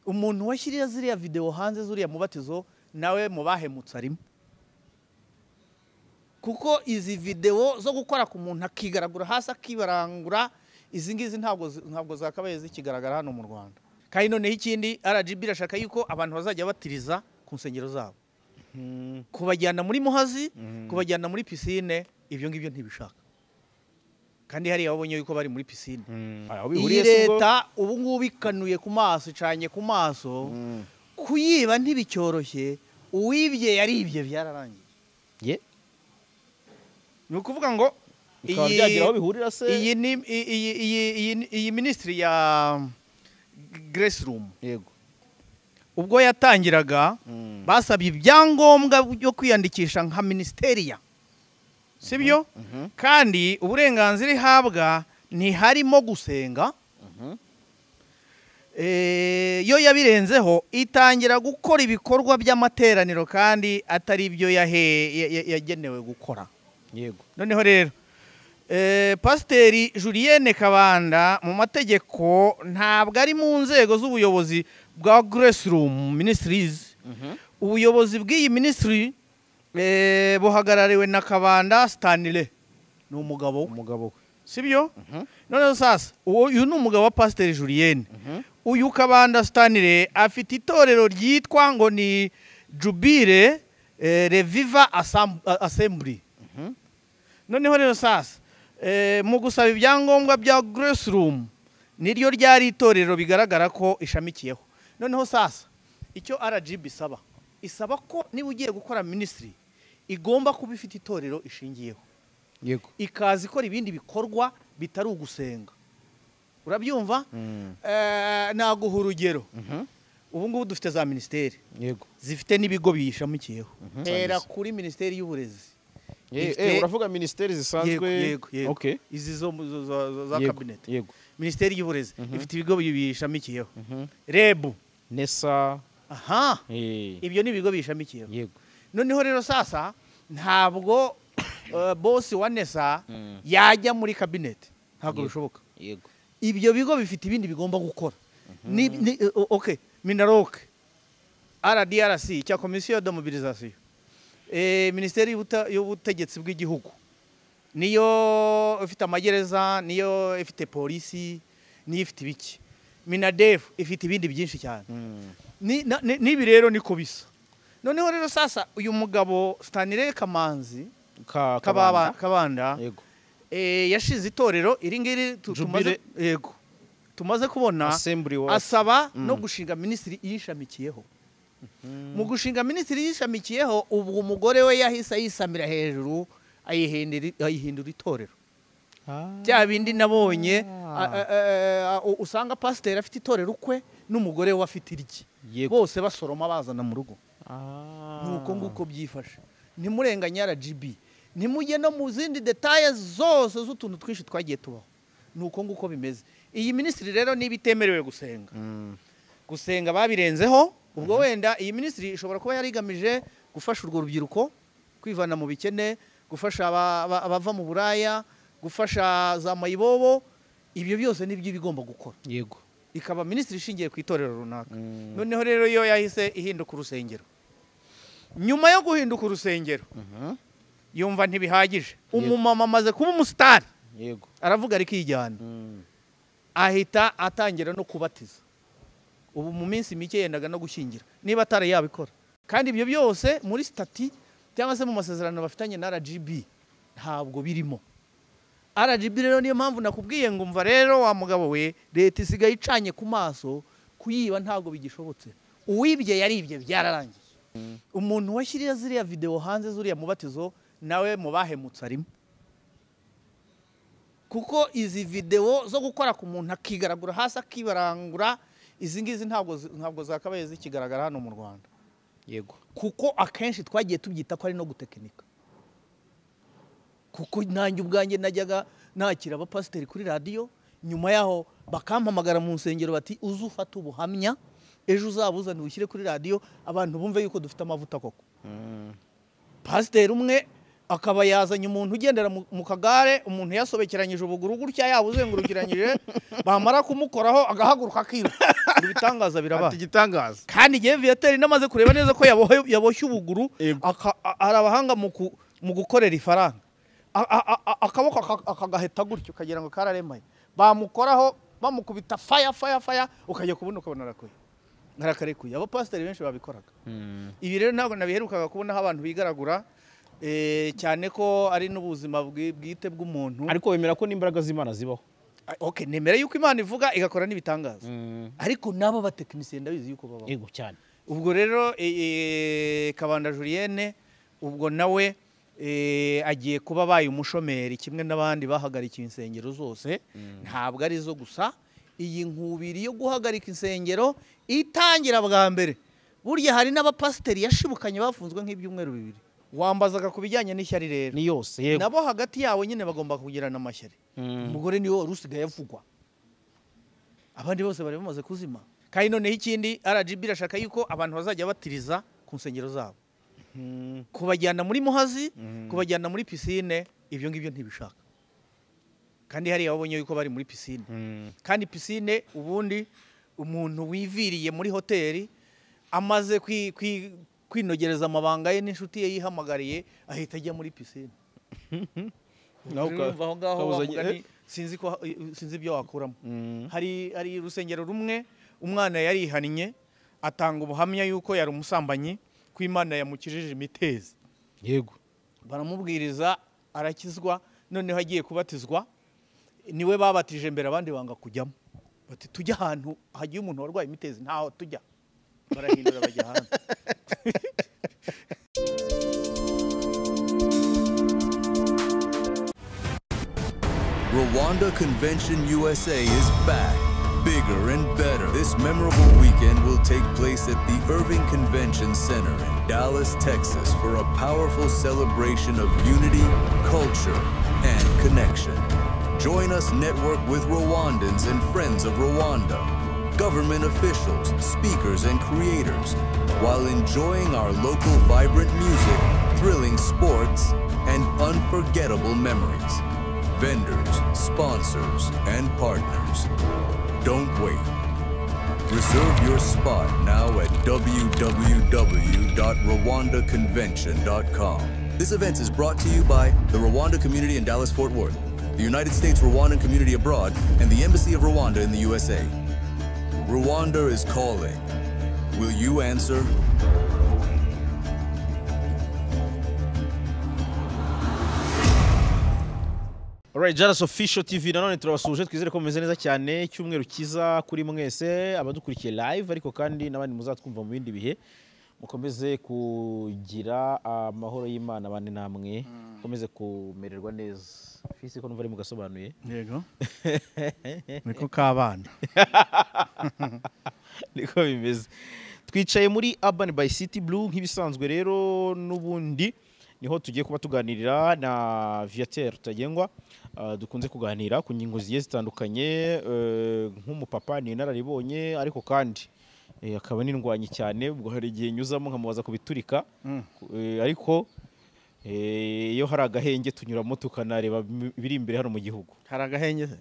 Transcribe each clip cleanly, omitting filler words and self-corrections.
umuntu washyiriye ziriya video hanze zuriya mubatizo nawe mubahemutse arimo, kuko izi video zo gukora ku muntu akigaragura hasi akibarangura, izi ngizi ntabwo zakabaye zikigaragara hano mu Rwanda. Kandi noneho ikindi RGB irashaka yuko abantu bazajya batiriza ku nsengero zabo, kubajyana muri muhazi, kubajyana muri piscine, ibyo ngibyo ntibishaka. Kandi hari ababonye yuko bari muri piscine. Iyi leta ubu ngubu ikanuye ku maso, icanye ku maso, kuyiba ntibicyoroshye, uwibye yaribye byararangiye. Ye ni ukuvuga ngo iyi ministry ya Grace Room, yego, ubwo yatangiraga basabye ibyangombwa byo kwiyandikisha nka ministeriya, sibyo? Kandi uburenganzira ihabwa ntiharimo gusenga. Yo yabirenzeho itangira gukora ibikorwa by'amateraniro kandi atari byo yagenewe gukora. Yego. Noneho rero Pasiteri Julienne Kabanda mu mategeko ntabwo ari mu nzego z'ubuyobozi bwa Grace Room Ministries. Ubuyobozi bw'iyi ministry buhagarariwe na Kabanda Stanley, ni umugabo we, sibyo? Noneho sasa uyu ni umugabo wa Pasiteri Julienne. Uyu Kabanda Stanley afite itorero ryitwa ngo ni Jubile Reviva Assembly. Noneho rero sasa mu gusaba ibyangombwa bya Grace Room niryo ryari itorero bigaragara ko ishamikiyeho. Noneho sasa icyo RGB isaba ko niba ugiye gukora ministry igomba kuba ifite itorero ishingiyeho. Yego. Ikazi ikora ibindi bikorwa bitari ugusenga. Urabyumva? Naguha urugero. Ubu ngubu dufite za ministeri. Yego. Zifite n'ibigo biyishamikiyeho. Era kuri ministeri y'uburezi. Uravuga ministeri zisanzwe. Okay. Izi zo za cabinet. Yego. Ministeri y'uburezi ifite ibigo biyishamikiyeho. REB, NESA. Aha. Ibyo ni ibigo biyishamikiyeho. Yego. Noneho rero sasa ntabwo boss wa NESA yajya muri cabinet. Ntabwo bishoboka. Yego. Ibyo bigo bifite ibindi bigomba gukora. Okay, Minaroke, RDRC cya Commission de Mobilisation, Ministeri y'ubutegetsi bw'igihugu, niyo ifite amagereza, niyo ifite polisi, niyo ifite ibiki. Minadef ifite ibindi byinshi cyane. Nibi rero niko bisa. Noneho rero sasa uyu mugabo Stanley Kamanzi Kabanda, yego, yashize itorero iri ngiri tumaze kubona, asaba no gushinga ministry yishamikiyeho. Mu gushinga ministry yishamikiyeho ubwo umugore we yahise yisamira hejuru ayihindura itorero. Bya bindi nabonye usanga pasiteri afite itorero ukwe n'umugore we afite irye, bose basoroma bazana mu rugo. Nuko nguko byifashe. Ntimurenganya RGB, ntimujye no mu zindi details zose z'utuntu twinshi twagiye tubaho. Nuko nguko bimeze. Iyi ministry rero niba itemerewe gusenga babirenzeho. Ubwo wenda iyi ministry ishobora kuba yarigamije gufasha urwo rubyiruko kwivana mu bikene, gufasha abava mu buraya, gufasha za mayibobo. Ibyo byose nibyo bigomba gukora. Yego. Ikaba ministry ishingiye ku itorero runaka. Noneho rero yo yahise ihinduka urusengero. Nyuma yo guhinduka urusengero, yumva ntibihagije. Umumama amaze kuba umusitari. Yego. Aravuga ari kijyana. Ahita atangira no kubatiza. Ubu mu minsi mike yendaga no gushyingira niba atari yabikora. Kandi ibyo byose muri stati cyangwa se mu masezerano bafitanye na RGB ntabwo birimo. RGB rero niyo mpamvu nakubwiye ngo umva rero wa mugabo we, leta isigaye icanye ku maso, kuyiba ntabwo bigishobotse. Uwibye yaribye byararangiye. Umuntu washyiriye ziriya video hanze zuriya mubatizo nawe mubahemutse arimo, kuko izi video zo gukora ku muntu akigaragura hasi akibarangura, izi ngizi ntabwo zakabaye zikigaragara hano mu Rwanda. Yego. Kuko akenshi twagiye tubyita ko ari no gutekinika. Kuko nanjye ubwanjye najyaga nakira abapasiteri kuri radio, nyuma yaho bakampamagara mu nsengero bati uzufata ubuhamya ejo uzabuzana ushyire kuri radio abantu bumve yuko dufite amavuta koko. Pasiteri umwe akaba yazanye umuntu ugendera mu kagare, umuntu yasobekeranyije ubuguru gutya yabuzengurukiranyije, bamara kumukoraho agahaguruka akiruka. Ibitangaza birabaye. Ati gitangaza. Kandi igihe viateur namaze kureba neza ko yaboshye ubuguru, arabahanga mu gukorera ifaranga. Akaboko akagaheta gutyo kagira ngo kararemaye. Bamukoraho bamukubita fire ukajya kubona ukabona arakuye. Narakarekuye. Abo pasiteri benshi babikoraga. Ibi rero ntabwo nabiherukaga kubonaho abantu bigaragura, cyane ko ari n'ubuzima bwite bw'umuntu. Ariko wemera ko n'imbaraga z'Imana zibaho? Okay, nemera yuko Imana ivuga igakora n'ibitangaza. Ariko nabo batekinisiye ndabizi yuko babaho. Yego cyane. Ubwo rero Kabanda Julienne ubwo nawe agiye kuba baye umushomeri kimwe n'abandi bahagarikiye insengero zose. Ntabwo ari zo gusa, iyi nkubiri yo guhagarika insengero itangira bwa mbere. Burya hari n'abapasiteri yashibukanye bafunzwe nk'ibyumweru 2. Wambazaga kubijyanye n'ishyari rero. Ni yose, yego. Nabo hagati yawe nyine bagomba kugirana amashyari. Umugore niwe rusigaye avugwa. Abandi bose bari bamaze kuzima. Kandi noneho ikindi RGB irashaka yuko abantu bazajya batiriza ku nsengero zabo. Kubajyana muri muhazi, kubajyana muri piscine, ibyo ngibyo ntibishaka. Kandi hari ababonye yuko bari muri piscine. Kandi piscine ubundi umuntu wiviriye muri hoteli amaze kwinogereza amabanga ye n'inshuti ye yihamagariye ahita ajya muri piscine. Aho ngaho sinzi ibyo wakuramo. Hari urusengero rumwe umwana yarihannye atanga ubuhamya yuko yari umusambanyi, ko Imana yamukijije imitezi. Yego. Baramubwiriza arakizwa, noneho agiye kubatizwa niwe babatije mbere abandi banga kujyamo. Bati tujya ahantu hagiye umuntu warwaye imitezi ntaho tujya. Barahindura bajya hanze. Rwanda Convention USA is back, bigger and better. This memorable weekend will take place at the Irving Convention Center in Dallas, Texas for a powerful celebration of unity, culture, and connection. Join us network with Rwandans and friends of Rwanda, government officials, speakers, and creators, while enjoying our local vibrant music, thrilling sports, and unforgettable memories. Vendors, sponsors, and partners. Don't wait. Reserve your spot now at www.rwandaconvention.com. This event is brought to you by the Rwanda community in Dallas-Fort Worth, the United States Rwandan community abroad, and the Embassy of Rwanda in the USA. Rwanda is calling. Will you answer? Alright, Jalas Official TV nanone turabasuje, twizere ko mumeze neza cyane. Icyumweru kiza kuri mwese abadukurikiye live, ariko kandi nabandi muzatwumva mu bindi bihe. Mukomeze kugira amahoro y'Imana bane namwe, mukomeze kumererwa neza. Fisi ko numva ari mugasobanuye. Yego. Niko kabana. Niko bimeze. Twicaye muri Urban by City Blue nk'ibisanzwe rero n'ubundi niho tugiye kuba tuganirira na Viateur Rutagengwa. Dukunze kuganira ku ngingo zigiye zitandukanye, nk'umupapa ni nararibonye, ariko kandi akaba n'indwanyi cyane. Ubwo hari igihe nyuzamo nkamubaza kubiturika, ariko iyo hari agahenge tunyuramo tukanareba biri imbere hano mu gihugu. Hari agahenge se?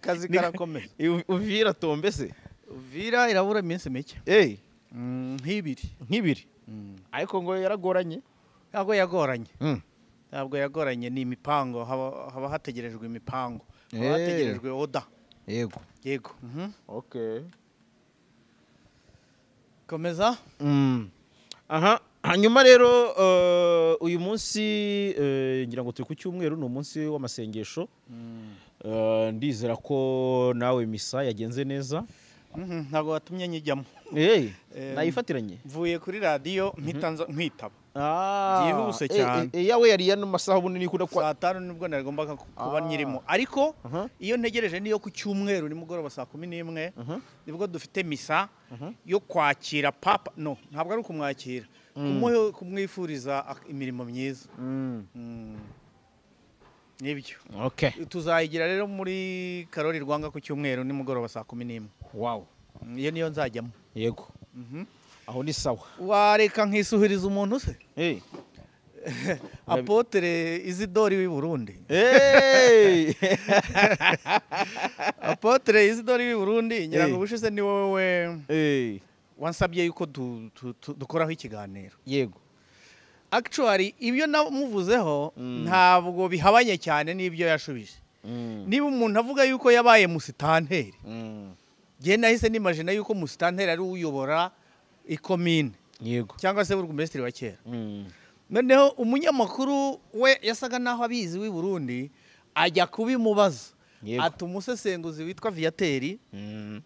Kazi karakomeye. Uvira tombe se? Uvira irabura iminsi mike. Nk'ibiri. Ariko ngo yaragoranye. Ntabwo yagoranye, ni imipango, haba hategerejwe imipango, haba hategerejwe oda. Yego. Okay. Komeza. Aha, hanyuma rero uyu munsi ngira ngo turi ku cyumweru, ni umunsi w'amasengesho. Ndizera ko nawe misa yagenze neza. Ntabwo watumye nyijyamo. Nayifatiranye. Mvuye kuri radio nkwitaba. Byihuse cyane. Yawe yari ya masaha bunini nikunda kwa 5 nibwo narigomba kuba nyirimo. Ariko iyo ntegereje niyo ku cyumweru nimugoroba saa 11 nibwo dufite misa yo kwakira papa. No, ntabwo ari ukumwakira, kumwifuriza imirimo myiza. Nibyo. Okay. Tuzayigira rero muri Karori Rwanga ku cyumweru nimugoroba saa 11. Wow. Iyo niyo nzajyamo. Yego. aho ni sawa. wareka nkisuhiriza umuntu se Hey. Apotre Isidori w'i Burundi. Hey. Apotre Isidori w'i Burundi ngira ngo Hey. bushize ni wowe Hey. wansabye yuko dukoraho ikiganiro. Yego. Actually ibyo namuvuzeho ntabwo bihabanye cyane n'ibyo yashubije. Niba umuntu avuga yuko yabaye musitanteri, je nahise nimagine yuko musitanteri ari uyobora ikomine. Yego. Cyangwa se burugumesitiri wa kera. Noneho umunyamakuru we yasaga naho abizi w'i Burundi ajya kubimubaza. Ati umusesenguzi witwa Viateri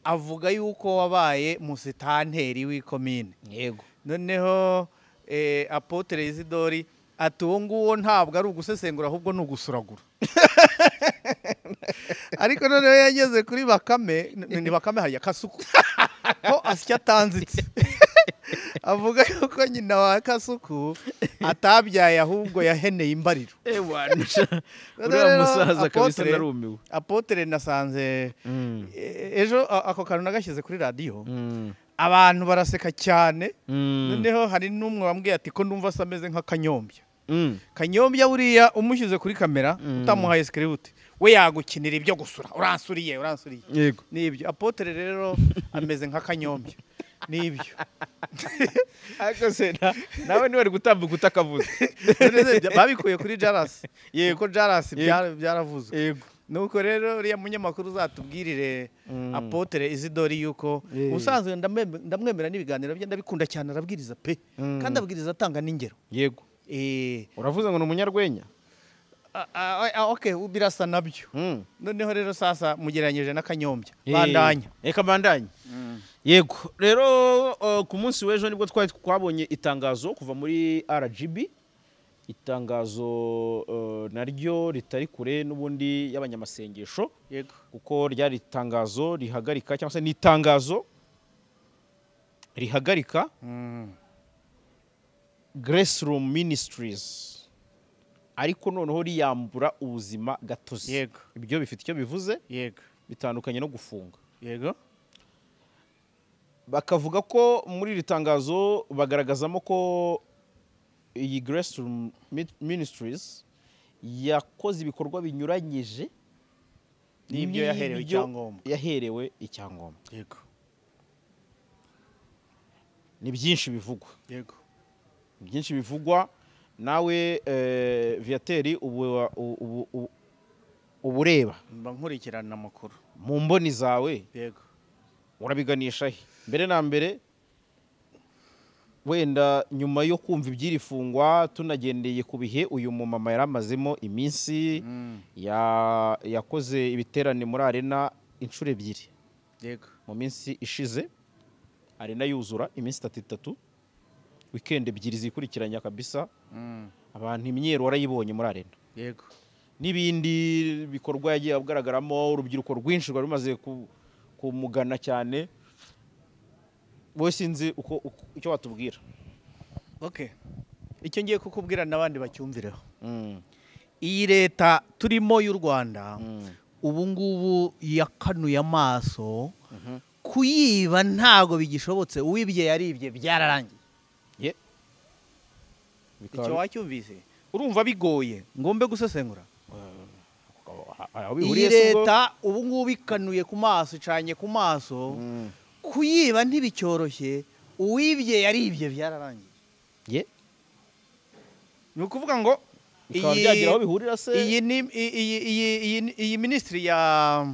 avuga yuko wabaye musitanteri w'ikomine. Yego. Noneho Apotre Isidori ati uwo nguwo ntabwo ari ugusesengura ahubwo ni ugusuragura. Ariko noneho yageze kuri Bakame, ni Bakame hariya Kasuku ko asya atanzitse. Avuga yuko nyina wa Kasuku atabyaye ahubwo yaheneye imbariro. Uriya musaza kabisa narumiwe. Apotre nasanze ejo ako kantu nagashyize kuri radio. Abantu baraseka cyane. Noneho hari n'umwe wambwiye ati ko ndumva sameze nka Kanyombya. Kanyombya buriya umushyize kuri kamera utamuhaye script we yagukinira ibyo gusura. Uransuriye. Yego. Nibyo. Apotre rero ameze nka Kanyombya. Nibyo. Ariko se nawe ni wari gutambuka utakavuze. Babikuye kuri Jaras. Yego Jaras byaravuzwe. Yego. Nuko rero uriya munyamakuru uzatubwirire Apotre Isidori yuko usanzwe ndamwemera n'ibiganiro bye ndabikunda cyane arabwiriza pe kandi abwiriza atanga n'ingero. Yego. Uravuze ngo ni umunyarwenya? Okay, birasa nabyo. Noneho rero sasa mugeranyije na Kanyombya. Bandanya. Eka bandanya. Yego. Rero ku munsi w'ejo nibwo twabonye itangazo kuva muri RGB. Itangazo naryo ritari kure n'ubundi y'abanyamasengesho. Yego. Kuko ryari itangazo rihagarika cyangwa se ni itangazo rihagarika Grace Room Ministries. Ariko noneho riyambura ubuzima gatozi. Yego. Ibyo bifite icyo bivuze. Yego. Bitandukanye no gufunga. Yego. Bakavuga ko muri iri tangazo bagaragazamo ko iyi Grace Room Ministries yakoze ibikorwa binyuranyije n'ibyo yaherewe icyangombwa. Yego. Ni byinshi bivugwa. Yego. Byinshi bivugwa nawe Viateri ubureba mba nkurikirana amakuru mu mboni zawe. Yego. Urabiganisha he? Mbere na mbere wenda nyuma yo kumva ibyirifungwa tunagendeye ku bihe uyu mumama yaramazemo iminsi yakoze ibiterane muri arena inshuro 2. Yego. Mu minsi ishize arena yuzura iminsi 3 weekend 2 zikurikiranya kabisa. Abantu imyero warayibonye muri arena. Yego. Nibindi bikorwa yagiye abugaragaramo urubyiruko rwinshi rwari rumaze kumugana cyane. Wowe sinzi uko icyo watubwira. Okay. Icyo ngiye kukubwira nabandi bacyumvireho. Iyi leta turimo y'u Rwanda ubu ngubu yakanuye amaso kuyiba ntago bigishobotse. Uwibye yaribye byararangiye. Icyo wacyumvise urumva bigoye ngombe gusesengura. Iyi leta ubu ngubu ikanuye ku maso icanye ku maso. Kuyiba ntibicyoroshye. Uwibye yaribye byararangiye. Ni ukuvuga ngo iyi ministry ya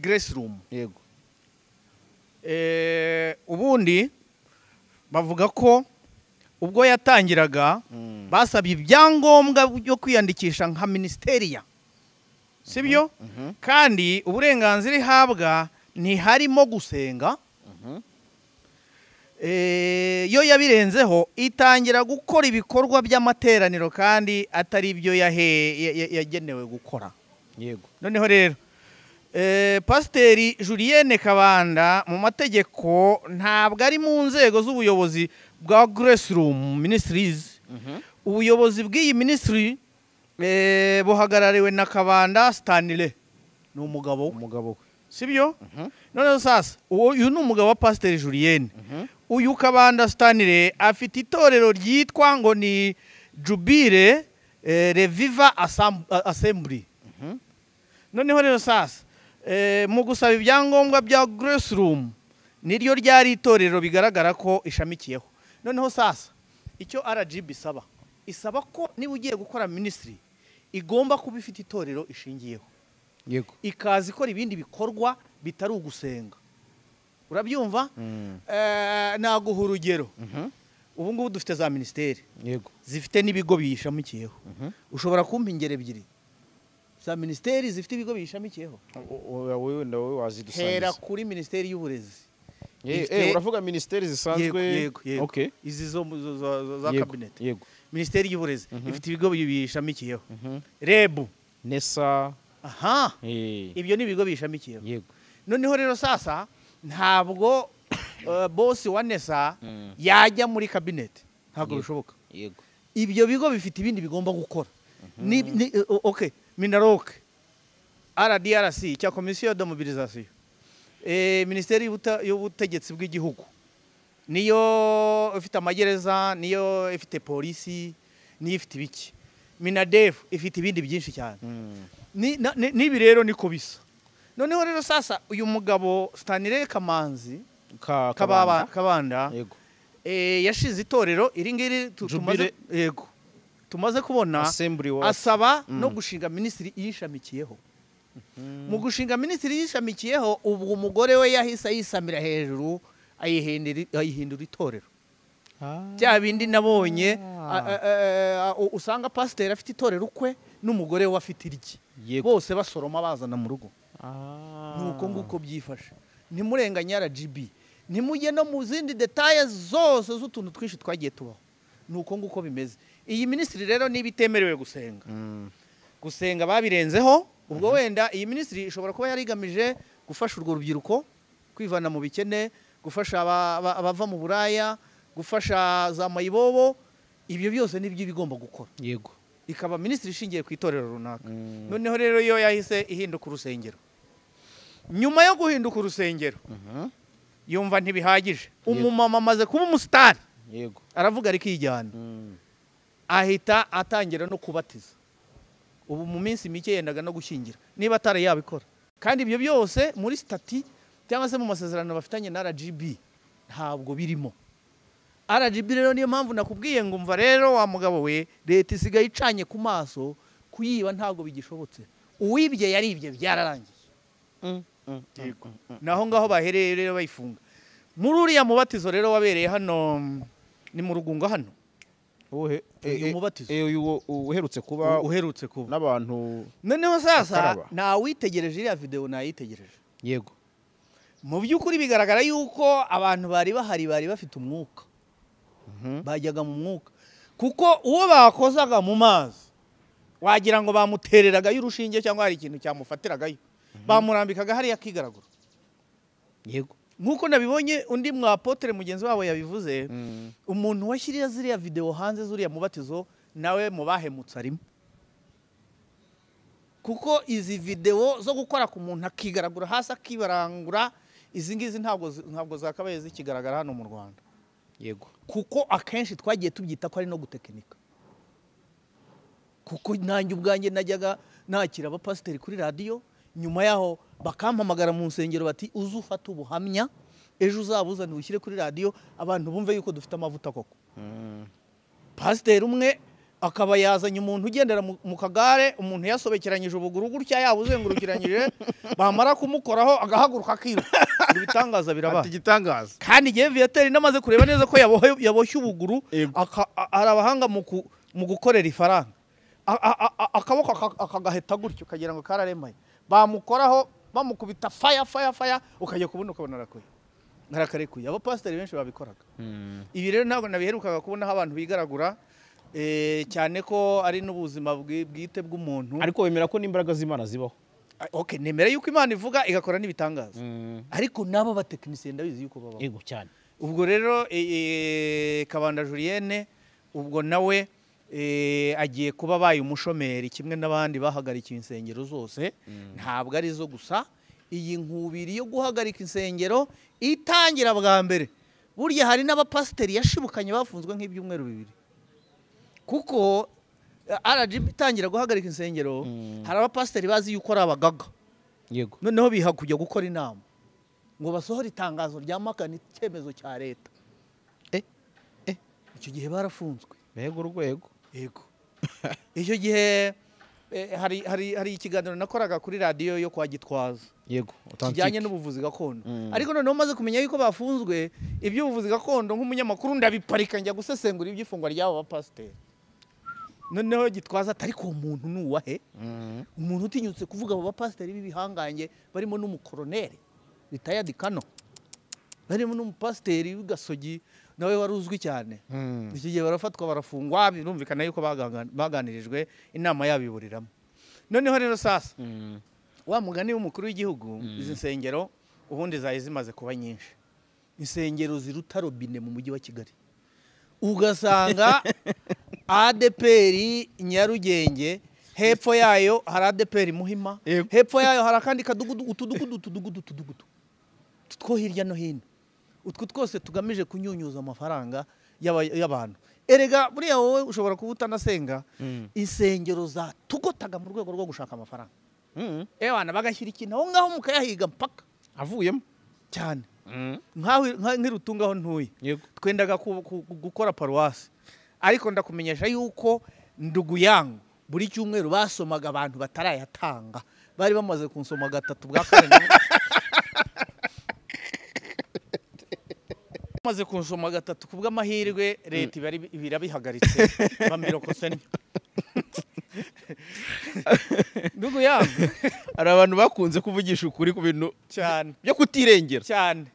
Grace Room. Yego. Ubundi bavuga ko ubwo yatangiraga basabye ibyangombwa byo kwiyandikisha nka ministeriya. Sibyo? Kandi uburenganzira ihabwa ntiharimo gusenga. Yo yabirenzeho itangira gukora ibikorwa by'amateraniro kandi atari byo yagenewe gukora. Yego. Noneho rero Pasiteri Julienne Kabanda mu mategeko ntabwo ari mu nzego z'ubuyobozi bwa Grace Room Ministries. Ubuyobozi bw'iyi ministry buhagarariwe na Kabanda Stanley. Ni umugabo we. Sibyo? None sasa uyu ni umugabo wa Pasiteri Julienne. uyu Kabanda Stanley afite itorero ryitwa ngo ni Jubile Reviva Assembly. Noneho rero sasa mu gusaba ibyangombwa bya Grace Room niryo ryari itorero bigaragara ko ishamikiyeho. Noneho sasa icyo RGB isaba ko niba ugiye gukora ministry igomba kuba ifite itorero ishingiyeho. Yego. Ikazi ikora ibindi bikorwa bitari ugusenga. Urabyumva? Naguha urugero. Ubu ngubu dufite za ministeri. Yego. Zifite n'ibigo biyishamikiyeho. Ushobora kumpa ingero ebyiri za ministeri zifite ibigo biyishamikiyeho. Wowe ndawe wazidusangiza. Hera kuri ministeri y'uburezi. Uravuga ministeri zisanzwe. Okay. Izi zo za cabinet. Yego. Ministeri y'uburezi ifite ibigo biyishamikiyeho. REB, NESA. Aha. Ibyo ni ibigo biyishamikiyeho. Yego. Noneho rero sasa ntabwo boss wa NESA yajya muri cabinet. Ntabwo bishoboka. Yego. Ibyo bigo bifite ibindi bigomba gukora. Okay, Minarok, RDRC cya Commission de Mobilisation. Ministeri y'ubutegetsi bw'igihugu. Niyo ifite amagereza, niyo ifite polisi, niyo ifite ibiki. Minadef ifite ibindi byinshi cyane. Nibi rero niko bisa. Noneho rero sasa uyu mugabo Stanley Kamanzi Kabanda Yego. Yashize itorero iri ngiri tumaze kubona asaba no gushinga ministry yishamikiyeho. Mu gushinga ministry yishamikiyeho ubwo umugore we yahise yisamira hejuru ayihindura itorero. Bya bindi nabonye usanga pasteur afite itorero ukwe n'umugore we afite irye. Bose basoroma bazana mu rugo. Nuko nguko byifashe. Ntimurenganya RGB. Ntimujye no mu zindi details zose z'utuntu twinshi twagiye tubaho. Nuko nguko bimeze. Iyi ministry rero niba itemerewe gusenga. Gusenga babirenzeho. Ubwo wenda iyi ministry ishobora kuba yarigamije gufasha urwo rubyiruko kwivana mu bikene, gufasha abava mu buraya, gufasha za mayibobo. Ibyo byose nibyo bigomba gukora. Yego. Ikaba ministry ishingiye ku itorero runaka. Noneho rero yo yahise ihinduka urusengero. Nyuma yo guhinduka urusengero yumva ntibihagije. Umumama amaze kuba umustar. Yego. Aravuga ari kijyana. Ahita atangira no kubatiza. Ubu mu minsi mike yendaga no gushyingira. Niba atari yabikora. Kandi ibyo byose muri stati cyangwa se mu masezerano bafitanye na RGB ntabwo birimo. RGB rero niyo mpamvu nakubwiye ngo umva rero wa mugabo we leta isigaye icanye ku maso kuyiba ntabwo bigishobotse. Uwibye yaribye byararangiye. Naho ngaho bahereye rero bayifunga. Muri uriya mubatizo rero wabereye hano ni mu Rugunga hano. Umubatizo. Uherutse kuba n'abantu. Noneho sasa na witegereje iriya video nayitegereje. Yego. Mu by'ukuri bigaragara yuko abantu bari bafite umwuka. Bajyaga mu mwuka. Kuko uwo bakozaga mu mazi wagira ngo bamutereraga y'urushinge cyangwa hari ikintu cyamufatiragayo. Bamurambikaga hari yakigaragura. Yego. Nkuko nabibonye undi mwapotre mugenzi wabo yabivuze, umuntu washyirira ziriya video hanze zuriya mubatizo nawe mubahemutsa arimo. Kuko izi video zo gukora ku muntu akigaragura hasi akibarangura izi ngizi ntabwo zakabaye zikigaragara hano mu Rwanda. Yego. Kuko akenshi twagiye tubyita ko ari no gutekinika. Kuko nanjye ubwanjye najyaga nakira abapasiteri kuri radio, nyuma yaho bakampamagara mu nsengero bati uzufata ubuhamya ejo uzabuzana ushyire kuri radio abantu bumve yuko dufite amavuta koko. Pasiteri umwe akaba yazanye umuntu ugendera mu kagare, umuntu yasobekeranyije ubuguru gutya yabuzengurukiranyije bamara kumukoraho agahaguruka akiruka. Ibitangaza biraba. Ati gitangaza. Kandi igihe Viateur namaze kureba neza ko yaboshye ubuguru arabahanga mu gukorera ifaranga. Akaboko akagaheta gutyo kagira ngo kararemaye. Bamukoraho bamukubita fire ukajya kubona ukabona arakoye. Narakarekuye. Abo pasiteri benshi babikoraga. Ibi rero ntabwo nabiherukaga kubona aho abantu bigaragura cyane ko ari n'ubuzima bwite bw'umuntu. Ariko wemera ko n'imbaraga z'Imana zibaho. Okay, nemera yuko Imana ivuga igakora n'ibitangaza. Ariko nabo batekinisiye ndabizi yuko babaho. Yego cyane. Ubwo rero Kabanda Julienne ubwo nawe agiye kuba baye umushomeri kimwe n'abandi bahagarikiye insengero zose. Ntabwo ari zo gusa. Iyi nkubiri yo guhagarika insengero itangira bwa mbere burya hari n'abapasiteri yashibukanye bafunzwe nk'ibyumweru 2 kuko RGB itangira guhagarika insengero hari abapasiteri bazi yuko ari abagaga yego noneho biha kujya gukora inama ngo basohore itangazo ryamagana icyemezo cya leta icyo gihe barafunzwe yego urwego yego icyo gihe hari ikiganiro nakoraga kuri radio yo kwa Gitwaza yego kijyanye n'ubuvuzi gakondo ariko noneho maze kumenya yuko bafunzwe iby'ubuvuzi gakondo nk'umunyamakuru ndabiparika njya gusesengura iby'ifungwa ry'abo bapasiteri noneho Gitwaza atari ko umuntu nuwahe umuntu utinyutse kuvuga abo bapasiteri b'ibihangange barimo n'umukoronere retired Kano barimo n'umupasiteri w'Gasogi nawe wari uzwi cyane iki gihe barafatwa barafungwa birumvikana yuko baganirijwe inama yabiburiramo noneho rero sasa wa mugani w'umukuru w'igihugu izi nsengero ubundi zaye zimaze kuba nyinshi insengero ziruta robine mu mujyi wa Kigali ugasanga ADPR Nyarugenge hepfo yayo hari ADPR Muhima hepfo yayo hari akandi kadugudu utudugudu two hirya no hino utwo twose tugamije kunyunyuza amafaranga y'abantu erega buriya wowe ushobora kuba utanasenga insengero za tugotaga mu rwego rwo gushaka amafaranga ebana bagashyira ikintu aho ngaho mukayahiga mpaka avuyemo cyane nk'irutungaho ntuye twendaga gukora paruwasi ariko ndakumenyesha yuko ndugu yangu buri cyumweru basomaga abantu batarayatanga bari bamaze kunsoma 3 bwa kane maze kunsoma 3 kubw'amahirwe leta birabihagaritse bamirokosenya ndugu yangu ari abantu bakunze kuvugisha ukuri ku bintu cyane byo kutirengera cyane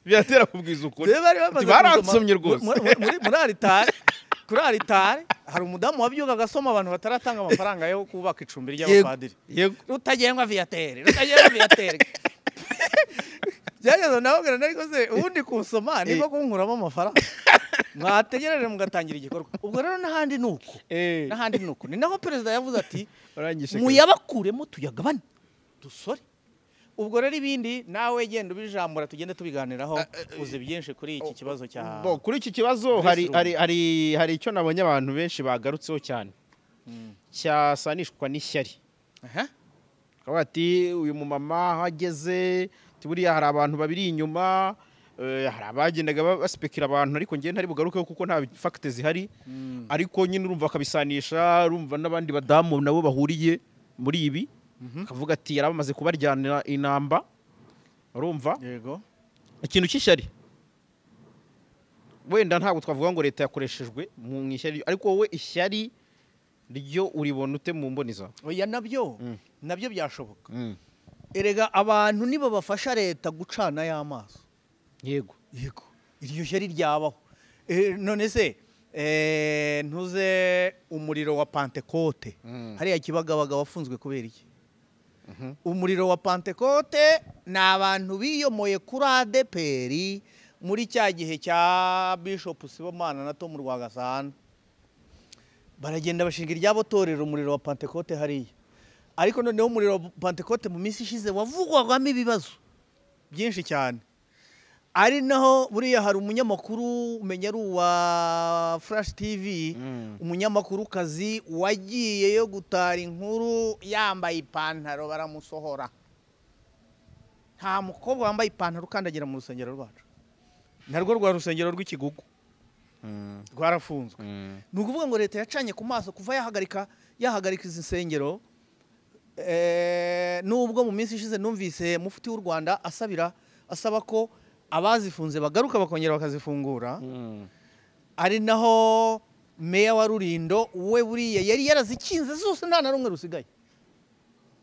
byatera kubwiza ukuri baransomye rwose muri aritari kuri aritari hari umudamu wabyuka agasoma abantu bataratanga amafaranga yo kubaka icumbi ry'abapadiri rutagengwa Viateur byageze nawe nariko se ubundi kusoma niko kunkuramo amafaranga mwategereje mugatangira igikorwa ubwo rero n'ahandi nuko ni naho perezida yavuze ati muyabakuremo tuyagabane dusore ubwo rero ibindi nawe genda ubijambura tugende tubiganiraho uzi byinshi kuri iki kibazo cya kuri iki kibazo hari icyo nabonye abantu benshi bagarutseho cyane cyasanishwa n'ishyari ati uyu mumama hageze buriya hari abantu babiri inyuma hari abagendaga baspekira abantu ariko ngiye ntari bugarukeho kuko nta facts zihari ariko nyine urumva akabisanisha urumva n'abandi badamu nabo bahuriye muri ibi akavuga ati yarabamaze kubaryana inamba urumva yego ikintu cy'ishyari wenda ntabwo twavuga ngo leta yakoreshejwe mu ishyari ariko wowe ishyari ryo uribona ute mu mboniza oya nabyo byashoboka erega abantu nibo bafasha leta gucana y'amaso yego iryo shyari ryabaho none se ntuze umuriro wa Pentecote hariya Kibagabaga wafunzwe kubera iki umuriro wa Pentecote ni abantu biyomoye kuri ADPR muri cya gihe cya Bishop Sibomana na Tom Rwagasana baragenda bashinga iryabo torero umuriro wa Pentecote hariya ariko noneho umuriro wa Pentecote mu minsi ishize wavugwagamo ibibazo byinshi cyane ari naho buriya hari umunyamakuru umenya ari wa Flash TV umunyamakuru kazi wagiye yo gutara inkuru yambaye ipantaro baramusohora nta mukobwa wambaye ipantaro ukandagira mu rusengero rwacu narwo rwa rusengero rw'Ikigugu rwarafunzwe ni ukuvuga ngo leta yacanye ku maso kuva yahagarika izi nsengero nubwo mu minsi ishize numvise mufti w'u Rwanda asaba ko abazifunze bagaruka bakongera bakazifungura ari naho meya wa Rulindo we buriya yari yarazikinze zose nta na rumwe rusigaye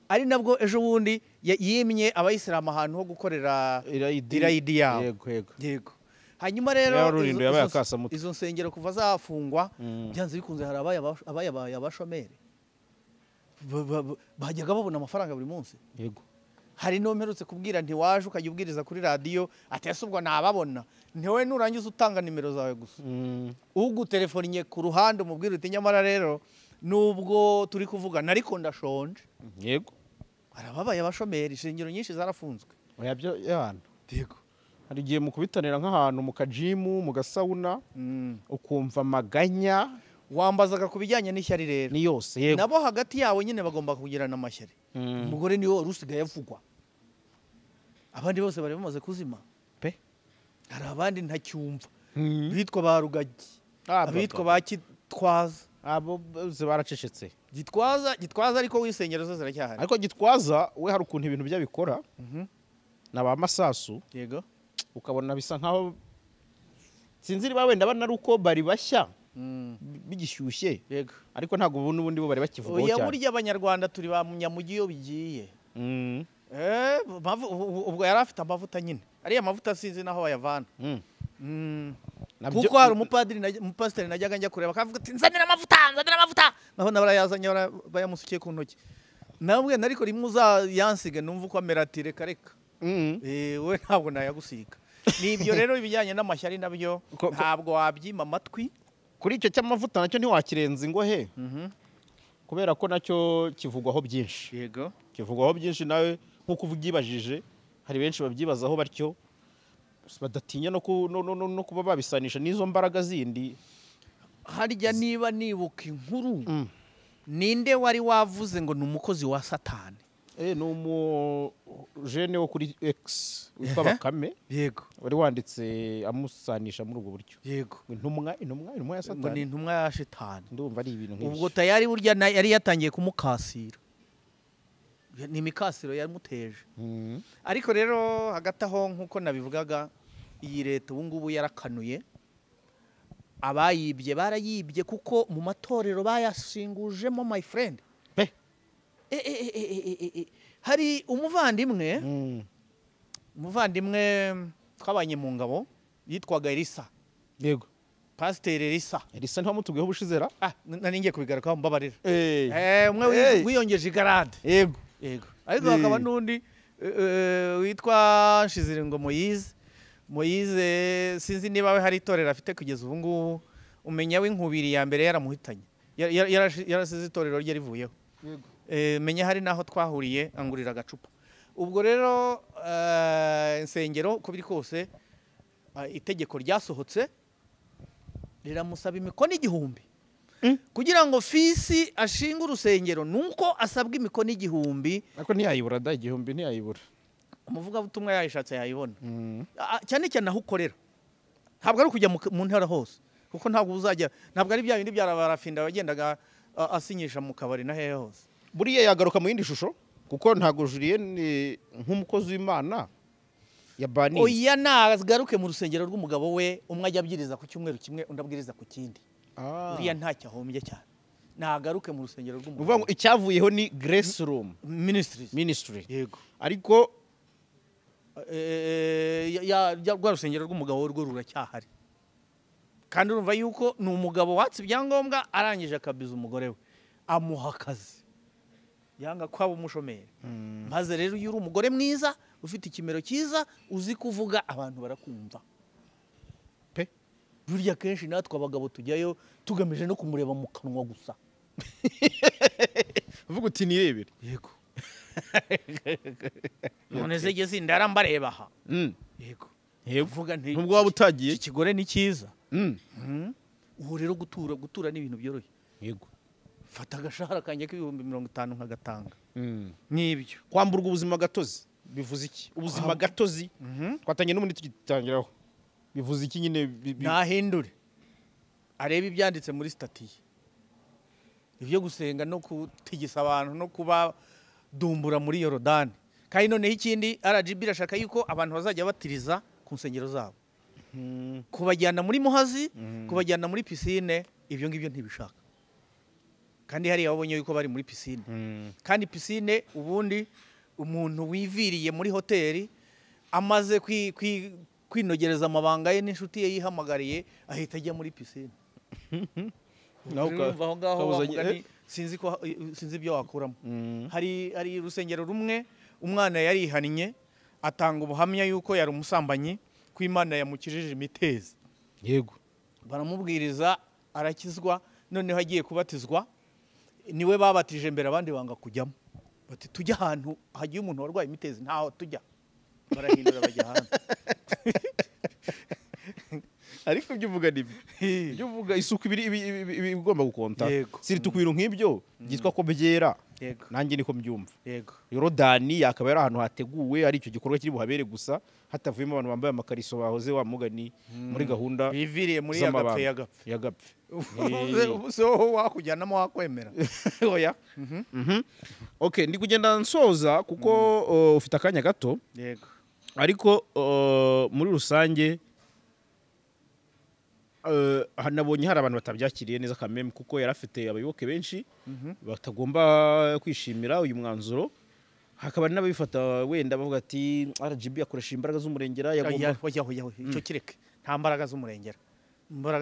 ari nabwo ejo bundi yimye abayisilamu ahantu ho gukorera irayidi yabo yego hanyuma rero izo nsengero kuva zafungwa byanze bikunze hari abayabaye abashomeri bajyaga babona amafaranga buri munsi yego hari no mperutse kubwira nti waje ukajya ubwiriza kuri radio atese ubwo nababona ntewe nurangiza utanga nimero zawe gusa ugutelefonnye ku ruhande umubwira uti nyamara rero nubwo turi kuvugana ariko ndashonje yego arababaye abashomeri ishingiro nyinshi zarafunzwe oya byo yana yego hari igihe mukubitanira nk'ahantu mu kajimu mu gasawuna ukumva amaganya wambazaga ku bijyanye n'ishyari rero ni yose yego nabo hagati yawe nyine bagomba kugirana amashyari umugore niwe wari usigaye avugwa abandi bose bari bamaze kuzima pe hari abandi ntacyumva bitwa ba rugagi abitwa ba Gitwaza abo bose baracecetse Gitwaza ariko w'isengero zo ziracyahari ariko Gitwaza we hari ukuntu ibintu byabikora naba masasu yego ukabona bisa nkaho sinziri ba wenda bana ruko bari bashya bigishyushye yego ariko ntago ubundi bo bari bakivugaho oya cyane burya abanyarwanda turi ba munyamugi iyo bigiye ubwo yari afite amavuta nyine ariya mavuta sinzi naho bayavana kuko hari umupasiteri najyaga njya kureba akavuga ati nzanira amavuta nabona barayazanye bayamusukiye ku ntoki nabwe nariko rimwe uzayansige numva uko amera ati reka we ntabwo nayagusiga nibyo rero ibijyanye n'amashyari nabyo ntabwo wabyima amatwi kuri icyo cy'amavuta nacyo ntiwakirenza ingohe kubera ko nacyo kivugwaho byinshi yego kivugwaho byinshi nawe nk'uko ubyibajije hari benshi babyibazaho batyo badatinya no kuba babisanisha n'izo mbaraga zindi harya niba nibuka inkuru ninde wari wavuze ngo ni umukozi wa Satani ni umujene wo kuri X witwa Bakame yego wari wanditse amusanisha muri ubwo buryo yego intumwa ya Satani ngo ni intumwa ya Shetani ndumva ari ibintu nk'ibyo ubwo tayari burya yari yatangiye kumukasira ni imikasiro yamuteje ariko rero hagati aho nk'uko nabivugaga iyi leta ubu ngubu yarakanuye abayibye barayibye kuko mu matorero bayashingujemo my friend hari umuvandimwe twabanye mu ngabo yitwaga Elisa yego Pasiteri Elisa ntamutubwiyeho ubushizera nari ngiye kubigarukaho mbabarira umwe wiyongeje igarade yego ariko hakaba n'undi witwa Nshiziringo Moyize sinzi niba we hari itorero afite kugeza ubu ngubu umenya w'inkubiri ya mbere yaramuhitanye yarasize itorero rye rivuyeho menya hari naho twahuriye angurira agacupa ubwo rero insengero uko biri kose itegeko ryasohotse riramusaba imikono 1,000 kugira ngo fisi ashinga urusengero nuko asabwa imikono 1,000 ariko ntiyayibura 1,000 ntiyayibura umuvugabutumwa yayishatse yayibona cyane cyane aho ukorera ntabwo ari ukujya mu ntara hose kuko ntabwo uzajya ntabwo ari bya bindi byarabarafinda wagendaga asinyisha mu kabari na hehe hose buriya yagaruka mu yindi shusho kuko ntago Julien nk'umukozi w'Imana yabani oya nagaruke mu rusengero rw'umugabo we umwe ajya abyiriza ku cyumweru kimwe undi abwiriza ku kindi uriya ntacyo ahombye cyane nagaruke mu rusengero rw'umugabo uvuga ngo icyavuyeho ni Grace Room Ministry yego ariko rwa rusengero rw'umugabo we rwo ruracyahari kandi urumva yuko ni umugabo watse ibyangombwa arangije akabiza umugore we amuha akazi yanga kwaba umushomeri maze rero iyo uri umugore mwiza ufite ikimero cyiza uzi kuvuga abantu barakumva pe burya kenshi natwe abagabo tujyayo tugamije no kumureba mu kanwa gusa uvuga uti nirebere yego none se geze ndara mbareba aha yego uvuga nti nubwo waba utagiye ikigore ni cyiza ubu rero gutura ni ibintu byoroshye yego fata agashahara kanjye k'ibihumbi 50 nkagatanga n'ibyo kwamburwa ubuzima gatozi bivuze iki ubuzima gatozi twatanye n'umuntu tugitangiraho bivuze iki nyine nahindure areba ibyanditse muri statiye ibyo gusenga no kutigisa abantu no kuba dumbura muri Yorodani kandi noneho ikindi RGB irashaka yuko abantu bazajya batiriza ku nsengero zabo kubajyana muri muhazi kubajyana muri piscine ibyo ngibyo ntibishaka kandi hari ababonye yuko bari muri piscine kandi piscine ubundi umuntu wiviriye muri hoteli amaze kwinogereza amabanga ye n'inshuti ye yihamagariye ahita ajya muri piscine naho ngaho sinzi ibyo wakuramo hari urusengero rumwe umwana yarihannye atanga ubuhamya yuko yari umusambanyi ko Imana yamukijije imitezi yego baramubwiriza arakizwa noneho agiye kubatizwa niwe babatije mbere abandi banga kujyamo bati tujya ahantu hagiye umuntu warwaye imitezi ntaho tujya barahindura bajya hanze ariko ibyo uvuga ni ibyo uvuga isuku igomba gukonta siri tukubintu nk'ibyo byitwa ko byera nanjye niko mbyumva Yorodani yakaba yari ahantu hateguwe ari icyo gikorwa kiri buhabere gusa hatavuyemo abantu bambaye amakariso bahoze wa mugani muri gahunda biviriye muri yagapfe so wakujyanamo wakwemera oya okay ndi kugenda nsoza kuko ufite akanya gato ariko muri rusange hanabonye hari abantu batabyakiriye neza kameme kuko yarafite abayoboke benshi batagomba kwishimira uyu mwanzuro hakaba n'ababifata wenda bavuga ati RGB yakoresha imbaraga z'umurengera yagomba icyo kireke nta mbaraga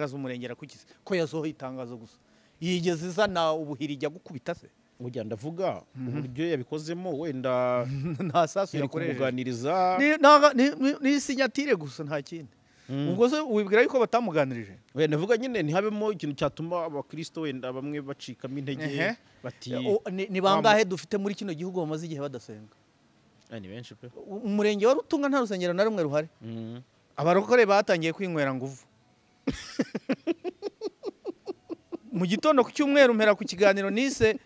z'umurengera kukize ko yasohoye itangazo gusa yigeze izana ubuhiri ijya gukubita se ujya ndavuga uburyo yabikozemo wenda nta sasu yakoresha kuganiriza ni sinyatire gusa nta kindi ubwo se wibwira yuko batamuganirije wenda navuga nyine ntihabemo ikintu cyatuma abakristo wenda bamwe bacikamo intege bati ni bangahe dufite muri kino gihugu bamaze igihe badasenga ni benshi pe umurenge wa Rutunga nta rusengero na rumwe ruhari abarokore batangiye kwinywera nguvu mu gitondo ku cyumweru mpera ku kiganiro nise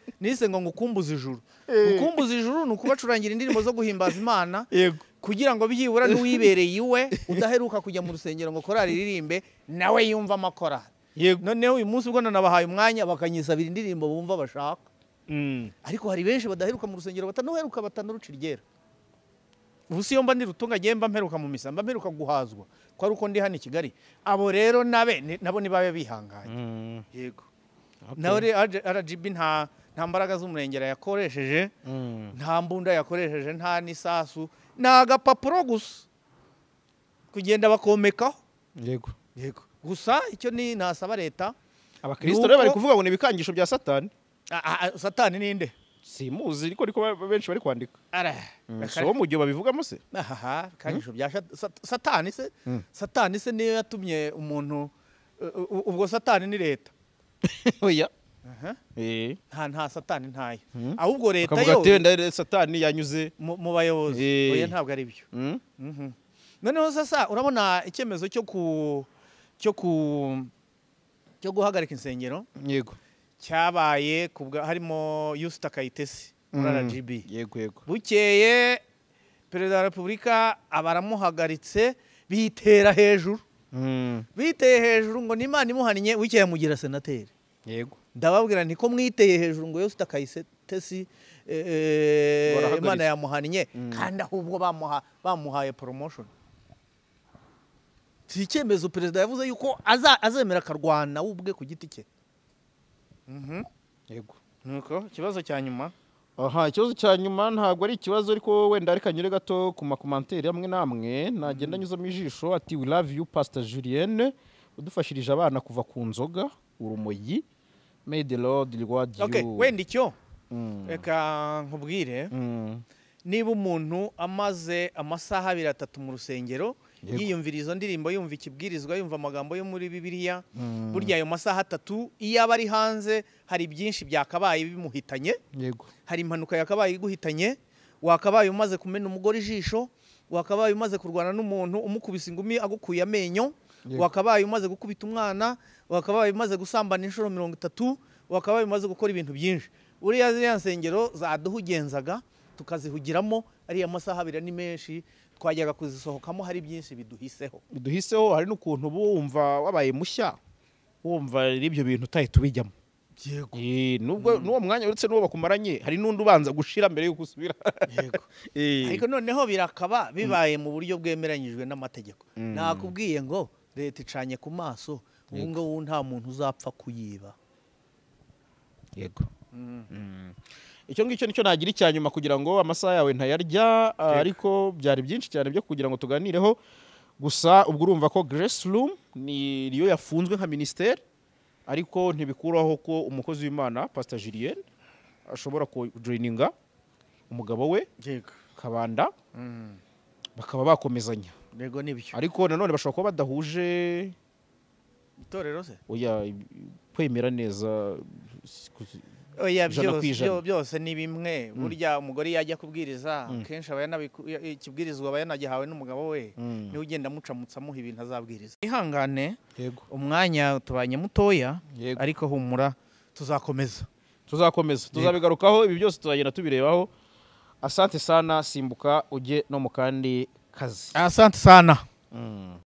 ngo ngukumbuze ijuru ngukumbuze ijuru ni ukubacurangira indirimbo zo guhimbaza Imana kugira ngo byibura n'uwibereye iwe udaheruka kujya mu rusengero ngo korari ririmbe nawe yumva amakorari noneho uyu munsi ubwo nanabahaye umwanya bakanyisabira indirimbo bumva bashaka ariko hari benshi badaheruka mu rusengero batanuheruka batanuruca iryera ubu si yo mba ndi Rutunga ngiye mba mperuka mu misa mba mperuka guhazwa ko ari uko ndi hano i Kigali abo rero nabo nibabe bihanganye yego nawe RGB nta mbaraga z'umurengera yakoresheje nta mbunda yakoresheje nta n'isasu ni agapapuro gusa kugenda bakomekaho yego gusa icyo nasaba leta abakristo rero bari kuvuga ngo ni ibikangisho bya Satani Satani ninde simuzi ariko benshi bari kwandika so mu gihe babivugamo se ibikangisho bya Satani se niyo yatumye umuntu ubwo Satani ni leta oya nta Satani ntayo ahubwo leta yo akavuga Satani yanyuze mu bayobozi oya ntabwo ari byo noneho sasa urabona icyemezo cyo guhagarika insengero yego cyabaye harimo Yusta Kayitesi muri RGB yego bukeye perezida wa repubulika abaramuhagaritse bitera hejuru biteye hejuru ngo n'Imana imuhannye wikeye mugira senateri yego ndababwira nti ko mwiteye hejuru ngo Yusta Kayitesi Imana yamuhannye kandi ahubwo bamuhaye promotion si icyemezo perezida yavuze yuko azemera akarwana ubwe ku giti cye yego nuko ikibazo cya nyuma ikibazo cya nyuma ntabwo ari ikibazo ariko wenda reka nyure gato ku makomantere amwe namwe nagenda nyuzamo ijisho ati we love you Pastor Julienne udufashirije abana kuva ku nzoga urumogi may the Lord reward you wenda icyo reka nkubwire niba umuntu amaze amasaha 2-3 mu rusengero yiyumvira izo ndirimbo yumva ikibwirizwa yumva amagambo yo muri Bibiliya burya ayo masaha 3 iyo aba ari hanze hari byinshi byakabaye bimuhitanye yego hari impanuka yakabaye iguhitanye wakabaye umaze kumena umugore ijisho wakabaye umaze kurwana n'umuntu umukubisa ingumi agukuye amenyo wakabaye umaze gukubita umwana wakabaye umaze gusambana inshuro 30 wakabaye umaze gukora ibintu byinshi uriya ziriya nsengero zaduhugenzaga tukazihugiramo ari amasaha 2 ni menshi twajyaga kuzisohokamo hari byinshi biduhiseho hari n'ukuntu bumva wabaye mushya wumva ibyo bintu utahita ubijyamo yego nubwo n'uwo mwanya uretse n'uwo bakumaranye hari n'undi ubanza gushira mbere y'uko usubira yego ariko noneho birakaba bibaye mu buryo bwemeranyijwe n'amategeko nakubwiye ngo leta icanye ku maso ubu ngubu nta muntu uzapfa kuyiba yego icyo ngicyo nicyo nagira icyanyuma kugira ngo amasaha yawe ntayarya ariko byari byinshi cyane byo kugira ngo tuganireho gusa ubwo urumva ko Grace Room ni yo yafunzwe nka ministeri ariko ntibikuraho ko umukozi w'Imana Pastor Julienne ashobora kujoininga umugabo we Kabanda bakaba bakomezanya yego nibyo ariko nanone bashobora kuba badahuje itorero se oya kwemera neza oya ijana ku ijana. byose ni bimwe burya umugore yajya kubwiriza kenshi ikibwirizwa aba yanagihawe n'umugabo we niwe ugenda amucamutsa amuha ibintu azabwiriza. Ihangane Yego. umwanya tubanye mutoya Yego. ariko humura tuzakomeza tuzabigarukaho ibi byose tuzagenda tubirebaho. Asante sana, simbuka ujye no mu kandi kazi. asante sana.